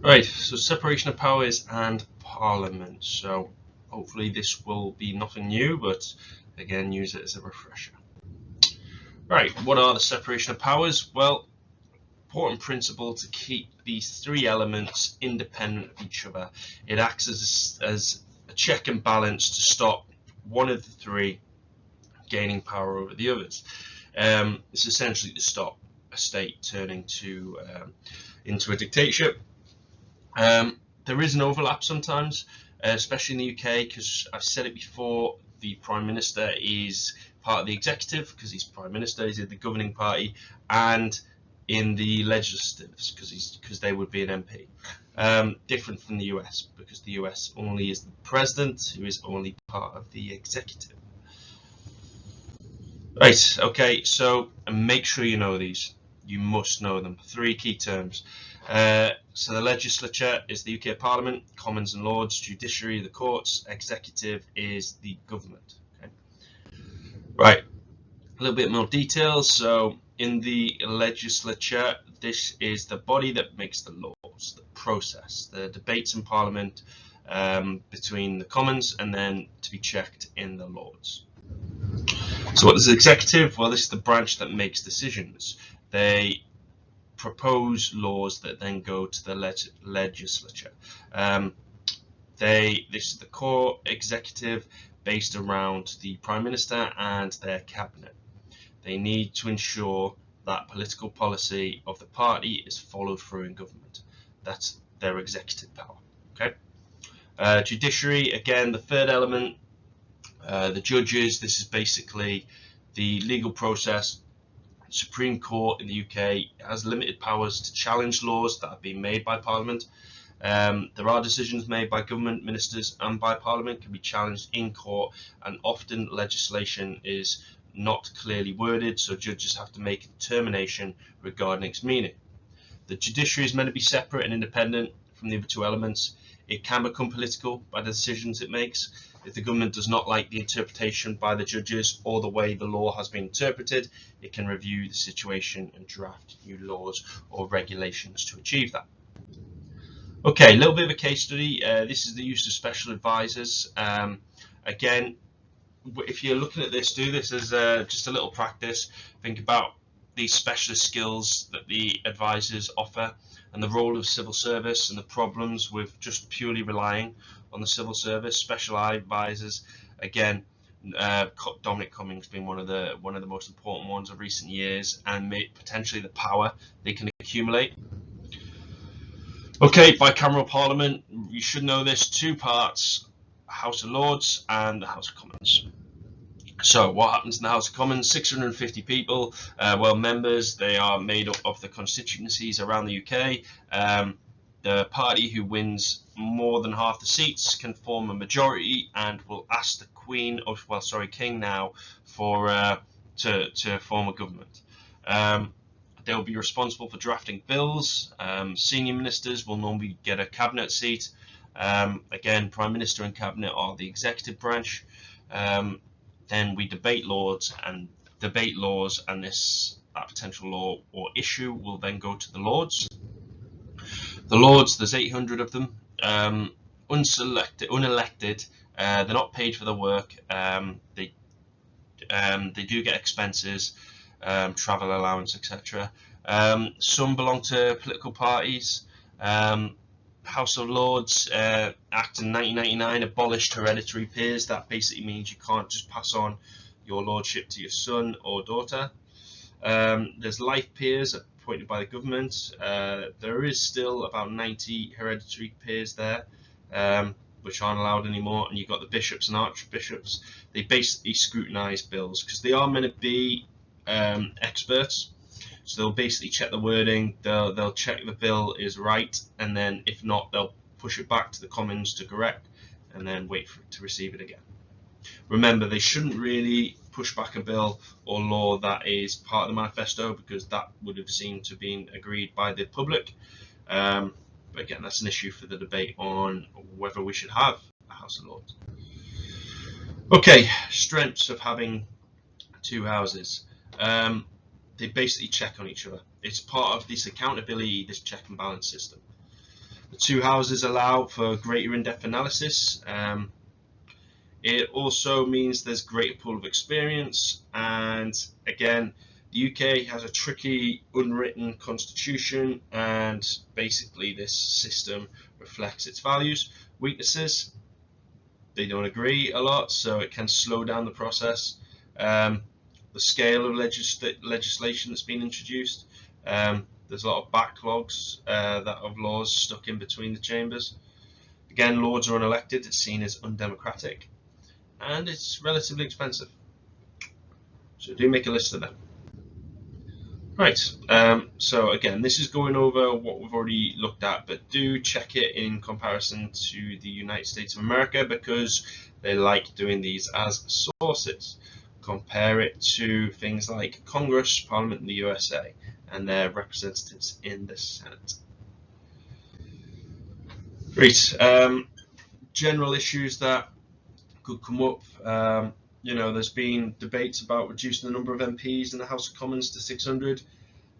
Right, so separation of powers and parliament. So hopefully this will be nothing new, but again, use it as a refresher. Right, what are the separation of powers? Well, important principle to keep these three elements independent of each other. It acts as a check and balance to stop one of the three gaining power over the others. It's essentially to stop a state turning into a dictatorship. There is an overlap sometimes, especially in the UK, because I've said it before, the Prime Minister is part of the executive because he's Prime Minister, he's in the governing party, and in the legislatives because they would be an MP. Different from the US because the US only is the president who is only part of the executive. Right, okay, so make sure you know these. You must know them. Three key terms. So the legislature is the UK Parliament, Commons and Lords, judiciary, the courts, executive is the government. Okay. Right, a little bit more details. So in the legislature, this is the body that makes the laws, the process, the debates in Parliament between the Commons and then to be checked in the Lords. So what is the executive? Well, this is the branch that makes decisions. They propose laws that then go to the legislature. This is the core executive based around the Prime Minister and their cabinet. They need to ensure that political policy of the party is followed through in government. That's their executive power. Okay. Judiciary, again, the third element. The judges, this is basically the legal process. Supreme Court in the UK has limited powers to challenge laws that have been made by Parliament. There are decisions made by government ministers and by Parliament can be challenged in court, and often legislation is not clearly worded, so judges have to make a determination regarding its meaning. The judiciary is meant to be separate and independent from the other two elements. It can become political by the decisions it makes. If the government does not like the interpretation by the judges or the way the law has been interpreted, it can review the situation and draft new laws or regulations to achieve that. Okay, a little bit of a case study. This is the use of special advisors. Again, if you're looking at this, do this as just a little practice. Think about these specialist skills that the advisors offer and the role of civil service and the problems with just purely relying on the civil service. Special advisors, again, Dominic Cummings being one of the most important ones of recent years, and potentially the power they can accumulate. Okay, bicameral parliament, you should know this, two parts, House of Lords and the House of Commons. So what happens in the House of Commons? 650 people, members. They are made up of the constituencies around the UK. The party who wins more than half the seats can form a majority and will ask the King now to form a government. They will be responsible for drafting bills. Senior ministers will normally get a cabinet seat. Again, Prime Minister and Cabinet are the executive branch. Then we debate laws, and that potential law or issue will then go to the Lords. The Lords, there's 800 of them, unelected. They're not paid for the work. They do get expenses, travel allowance, etc. Some belong to political parties. House of Lords Act in 1999 abolished hereditary peers. That basically means you can't just pass on your lordship to your son or daughter. There's life peers appointed by the government. There is still about 90 hereditary peers there, which aren't allowed anymore. And you've got the bishops and archbishops. They basically scrutinise bills because they are meant to be experts. So they'll basically check the wording, they'll check the bill is right, and then if not, they'll push it back to the Commons to correct, and then wait for it to receive it again. Remember, they shouldn't really push back a bill or law that is part of the manifesto, because that would have seemed to have been agreed by the public. But again, that's an issue for the debate on whether we should have a House of Lords. Okay, strengths of having two houses. They basically check on each other. It's part of this accountability, this check and balance system. The two houses allow for greater in-depth analysis. It also means there's greater pool of experience, and again, the UK has a tricky unwritten constitution, and basically this system reflects its values, weaknesses. They don't agree a lot, so it can slow down the process. The scale of legislation that's been introduced, there's a lot of backlogs of laws stuck in between the chambers. Again, Lords are unelected, it's seen as undemocratic, and it's relatively expensive. So do make a list of them. Right, so again, this is going over what we've already looked at, but do check it in comparison to the United States of America, because they like doing these as sources. Compare it to things like Congress, Parliament in the USA, and their representatives in the Senate. Great. General issues that could come up. There's been debates about reducing the number of MPs in the House of Commons to 600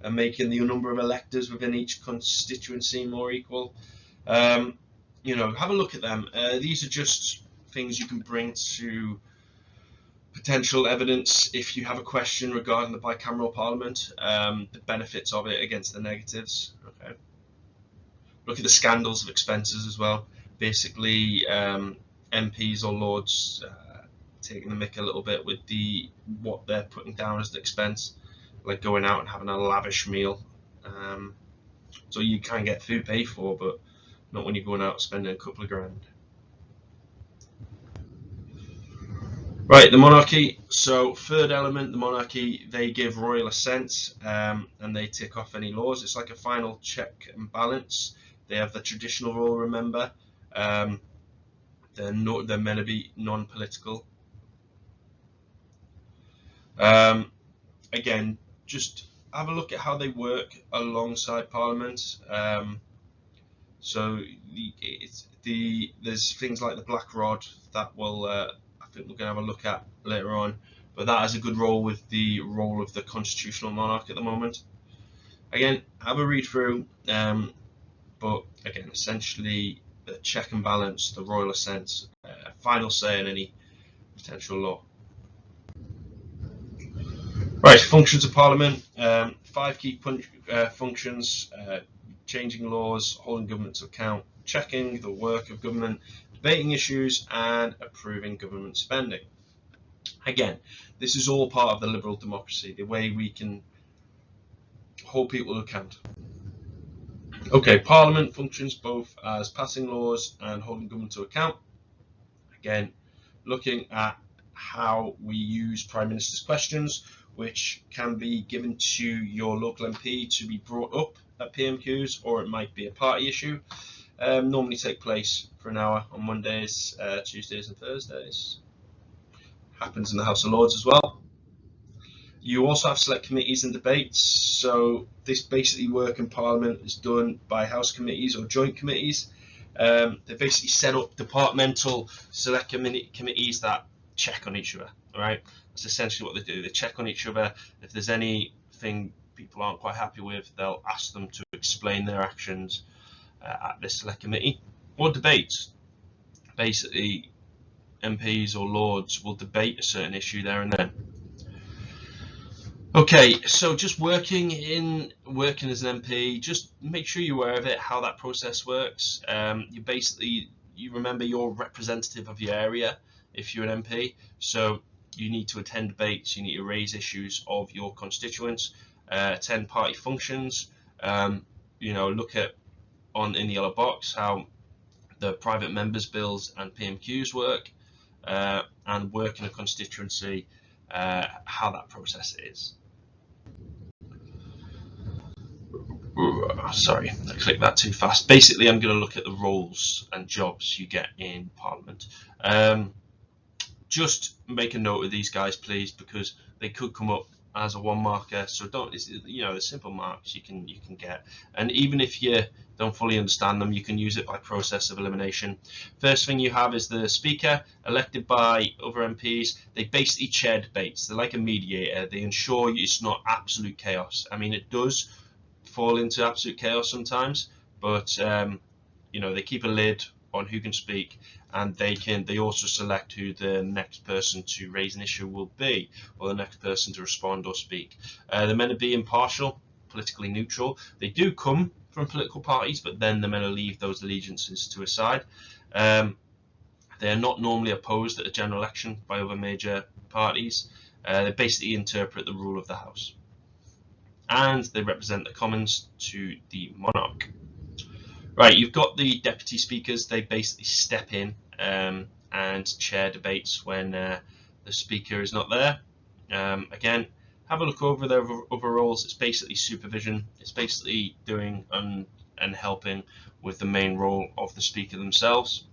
and making the number of electors within each constituency more equal. Have a look at them. These are just things you can bring to potential evidence if you have a question regarding the bicameral parliament, the benefits of it against the negatives. Okay. Look at the scandals of expenses as well. Basically, MPs or Lords taking the mick a little bit with what they're putting down as the expense, like going out and having a lavish meal. So you can get food paid for, but not when you're going out spending a couple of grand. Right, the monarchy. So third element, the monarchy, they give royal assent, and they tick off any laws. It's like a final check and balance. They have the traditional rule, remember. They're meant to be non-political. Again, just have a look at how they work alongside Parliament. There's things like the Black Rod that I think we're going to have a look at later on, but that has a good role with the role of the constitutional monarch at the moment. Again, have a read through, but again, essentially the check and balance, the royal assent, final say in any potential law. Right, functions of Parliament. 5 key functions: changing laws, holding government to account, checking the work of government, debating issues, and approving government spending. Again, this is all part of the liberal democracy, the way we can hold people to account. Okay, Parliament functions both as passing laws and holding government to account. Again, looking at how we use Prime Minister's questions, which can be given to your local MP to be brought up at PMQs, or it might be a party issue. Normally take place for an hour on Mondays, Tuesdays and Thursdays. Happens in the House of Lords as well. You also have select committees and debates. So this basically work in Parliament is done by House committees or joint committees. They basically set up departmental select committees that check on each other. All right, that's essentially what they do. They check on each other. If there's anything people aren't quite happy with, they'll ask them to explain their actions at this select committee. Or debates. Basically, MPs or Lords will debate a certain issue there and then. Okay, so just working as an MP, just make sure you're aware of it, how that process works. You remember you're representative of your area if you're an MP, so you need to attend debates, you need to raise issues of your constituents, attend party functions, look at in the yellow box how the private members' bills and PMQs work, and work in a constituency, how that process is. Sorry, I clicked that too fast. Basically, I'm going to look at the roles and jobs you get in Parliament. Just make a note of these guys, please, because they could come up as a 1 marker. So the simple marks you can get, and even if you don't fully understand them, you can use it by process of elimination. First thing you have is the Speaker, elected by other MPs. They basically chair debates. They're like a mediator. They ensure it's not absolute chaos. I mean, it does fall into absolute chaos sometimes, but they keep a lid on who can speak, and they also select who the next person to raise an issue will be, or the next person to respond or speak. They're meant to be impartial, politically neutral. They do come from political parties, but then they're meant to leave those allegiances to a side. They are not normally opposed at a general election by other major parties. They basically interpret the rule of the House, and they represent the Commons to the monarch. Right, you've got the deputy speakers. They basically step in and chair debates when the speaker is not there. Again, have a look over their other roles. It's basically supervision. It's basically doing and helping with the main role of the speaker themselves.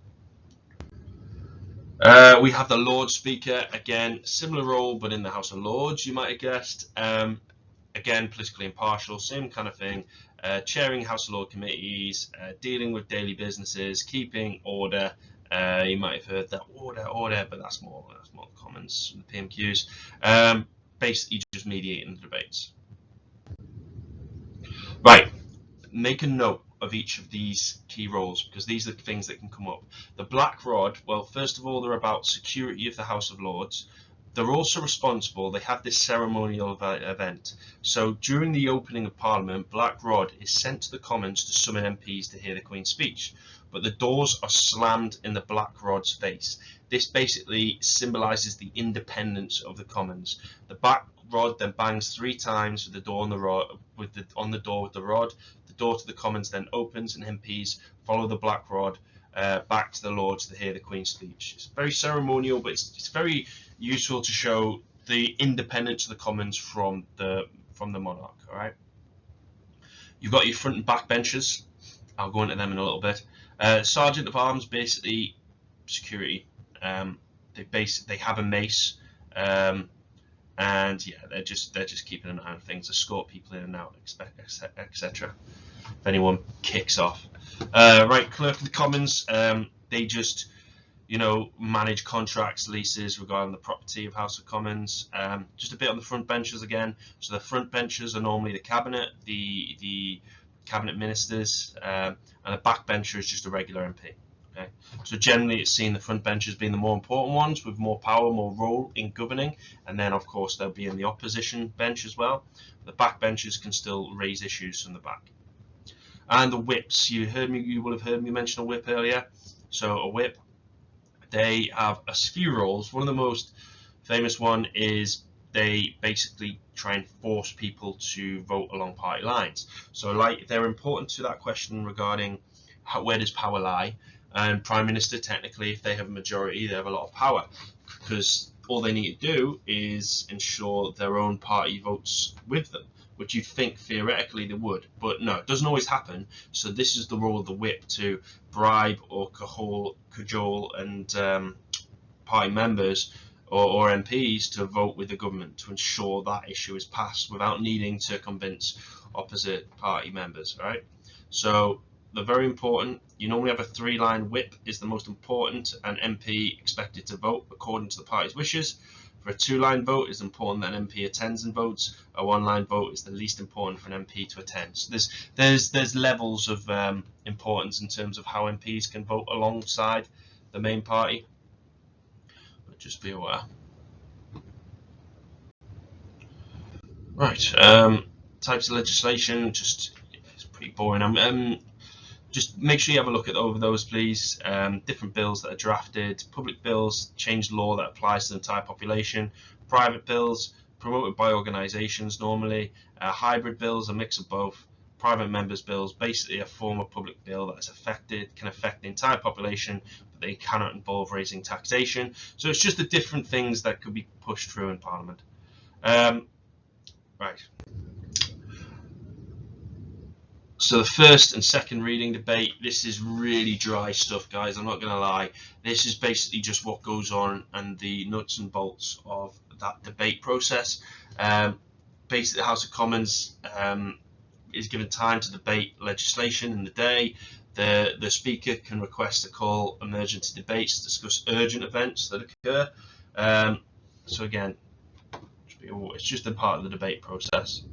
We have the Lord Speaker. Again, similar role, but in the House of Lords, you might have guessed. Again, politically impartial, same kind of thing. Chairing House of Lords committees, dealing with daily businesses, keeping order. You might have heard that order, but that's more Commons, the PMQs. Basically, just mediating the debates. Right, make a note of each of these key roles, because these are the things that can come up. The Black Rod, well, first of all, they're about security of the House of Lords. They're also responsible, they have this ceremonial event. So during the opening of Parliament, Black Rod is sent to the Commons to summon MPs to hear the Queen's speech. But the doors are slammed in the Black Rod's face. This basically symbolises the independence of the Commons. The Black Rod then bangs 3 times with the door on the rod, on the door with the rod. The door to the Commons then opens, and MPs follow the Black Rod back to the Lords to hear the Queen's speech. It's very ceremonial, but it's very useful to show the independence of the Commons from the monarch. All right. You've got your front and back benches. I'll go into them in a little bit. Sergeant of Arms, basically security. They have a mace, and yeah, they're just keeping an eye on things, escort people in and out, etc. If anyone kicks off. Right, Clerk of the Commons. They just manage contracts, leases regarding the property of House of Commons. Just a bit on the front benches again. So the front benches are normally the cabinet, the cabinet ministers, and the back bencher is just a regular MP. Okay. So generally it's seen the front benches being the more important ones with more power, more role in governing, and then of course they'll be in the opposition bench as well. The back benches can still raise issues from the back. And the whips, you will have heard me mention a whip earlier. So a whip, they have a few roles. One of the most famous one is they basically try and force people to vote along party lines. So like they're important to that question regarding where does power lie, and Prime Minister, technically, if they have a majority, they have a lot of power, because all they need to do is ensure their own party votes with them, which you'd think theoretically they would, but no, it doesn't always happen. So this is the role of the whip, to bribe or cajole and party members or MPs to vote with the government to ensure that issue is passed without needing to convince opposite party members, right? So they're very important. You normally have a 3-line whip is the most important, and MP expected to vote according to the party's wishes. For a 2-line vote, it's important that an MP attends and votes. A 1-line vote is the least important for an MP to attend. So there's levels of importance in terms of how MPs can vote alongside the main party. But just be aware. Right, types of legislation. Just it's pretty boring. Just make sure you have a look at over those, please. Different bills that are drafted, public bills, change law that applies to the entire population, private bills promoted by organisations normally, hybrid bills, a mix of both, private members bills, basically a form of public bill that is can affect the entire population, but they cannot involve raising taxation. So it's just the different things that could be pushed through in Parliament. Right. So the first and second reading debate, this is really dry stuff, guys, I'm not going to lie. This is basically just what goes on and the nuts and bolts of that debate process. Basically, the House of Commons is given time to debate legislation in the day. The Speaker can request to call emergency debates to discuss urgent events that occur. So again, it's just a part of the debate process.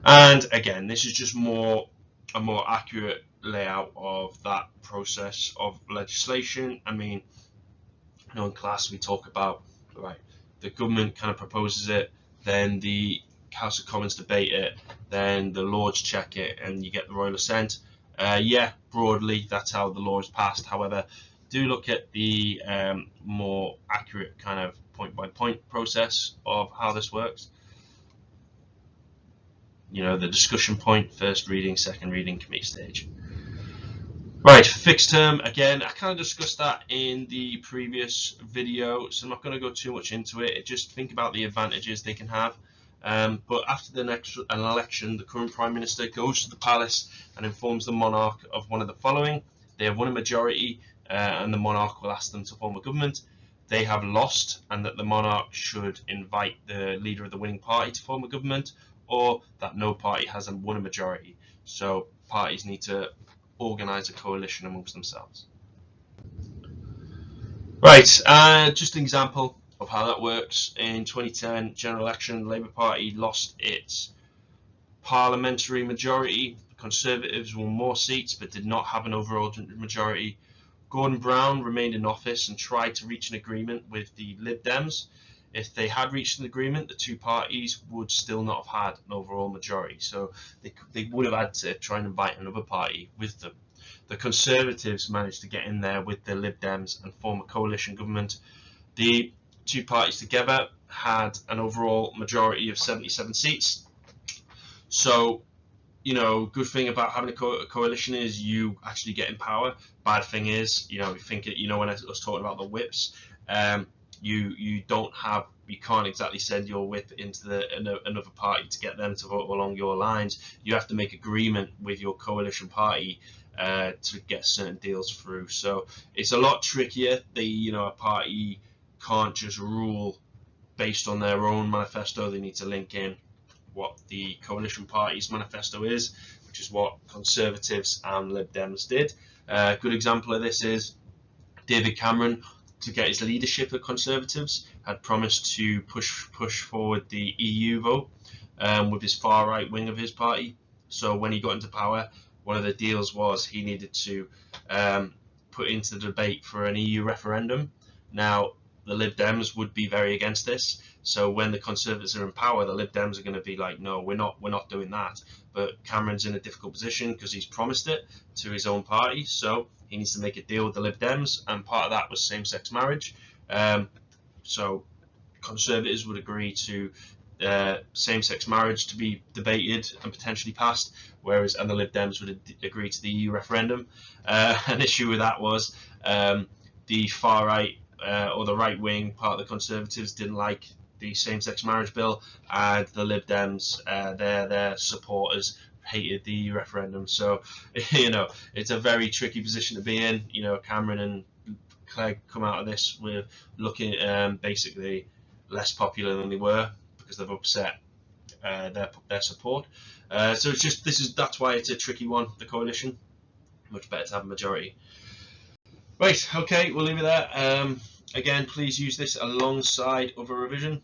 And again, this is just a more accurate layout of that process of legislation. I mean, in class we talk about, right, the government kind of proposes it, then the House of Commons debate it, then the Lords check it, and you get the royal assent. Yeah, broadly that's how the law is passed. However, do look at the more accurate kind of point-by-point process of how this works. The discussion point, first reading, second reading, committee stage. Right, fixed term, again, I kind of discussed that in the previous video, so I'm not going to go too much into it. Just think about the advantages they can have. But after an election, the current Prime Minister goes to the palace and informs the monarch of one of the following. They have won a majority, and the monarch will ask them to form a government. They have lost, and that the monarch should invite the leader of the winning party to form a government, or that no party has won a majority. So parties need to organise a coalition amongst themselves. Right, just an example of how that works. In 2010 general election, the Labour Party lost its parliamentary majority. The Conservatives won more seats but did not have an overall majority. Gordon Brown remained in office and tried to reach an agreement with the Lib Dems. If they had reached an agreement, the two parties would still not have had an overall majority. So they would have had to try and invite another party with them. The Conservatives managed to get in there with the Lib Dems and form a coalition government. The two parties together had an overall majority of 77 seats. So, good thing about having a coalition is you actually get in power. Bad thing is, when I was talking about the whips, you can't exactly send your whip into another party to get them to vote along your lines. You have to make agreement with your coalition party to get certain deals through. So it's a lot trickier. A party can't just rule based on their own manifesto. They need to link in what the coalition party's manifesto is, which is what Conservatives and Lib Dems did. A good example of this is David Cameron, to get his leadership of Conservatives, had promised to push forward the EU vote with his far right wing of his party. So when he got into power, one of the deals was he needed to put into the debate for an EU referendum. Now, the Lib Dems would be very against this. So when the Conservatives are in power, the Lib Dems are going to be like, no, we're not doing that. But Cameron's in a difficult position because he's promised it to his own party. So he needs to make a deal with the Lib Dems, and part of that was same-sex marriage. So Conservatives would agree to same-sex marriage to be debated and potentially passed, and the Lib Dems would agree to the EU referendum. An issue with that was the far right or the right wing part of the Conservatives didn't like the same-sex marriage bill, and the Lib Dems, their supporters, hated the EU referendum. So it's a very tricky position to be in. Cameron and Clegg come out of this with looking basically less popular than they were because they've upset their support. So that's why it's a tricky one. The coalition, much better to have a majority. Right, okay, we'll leave it there. Again, please use this alongside other revision.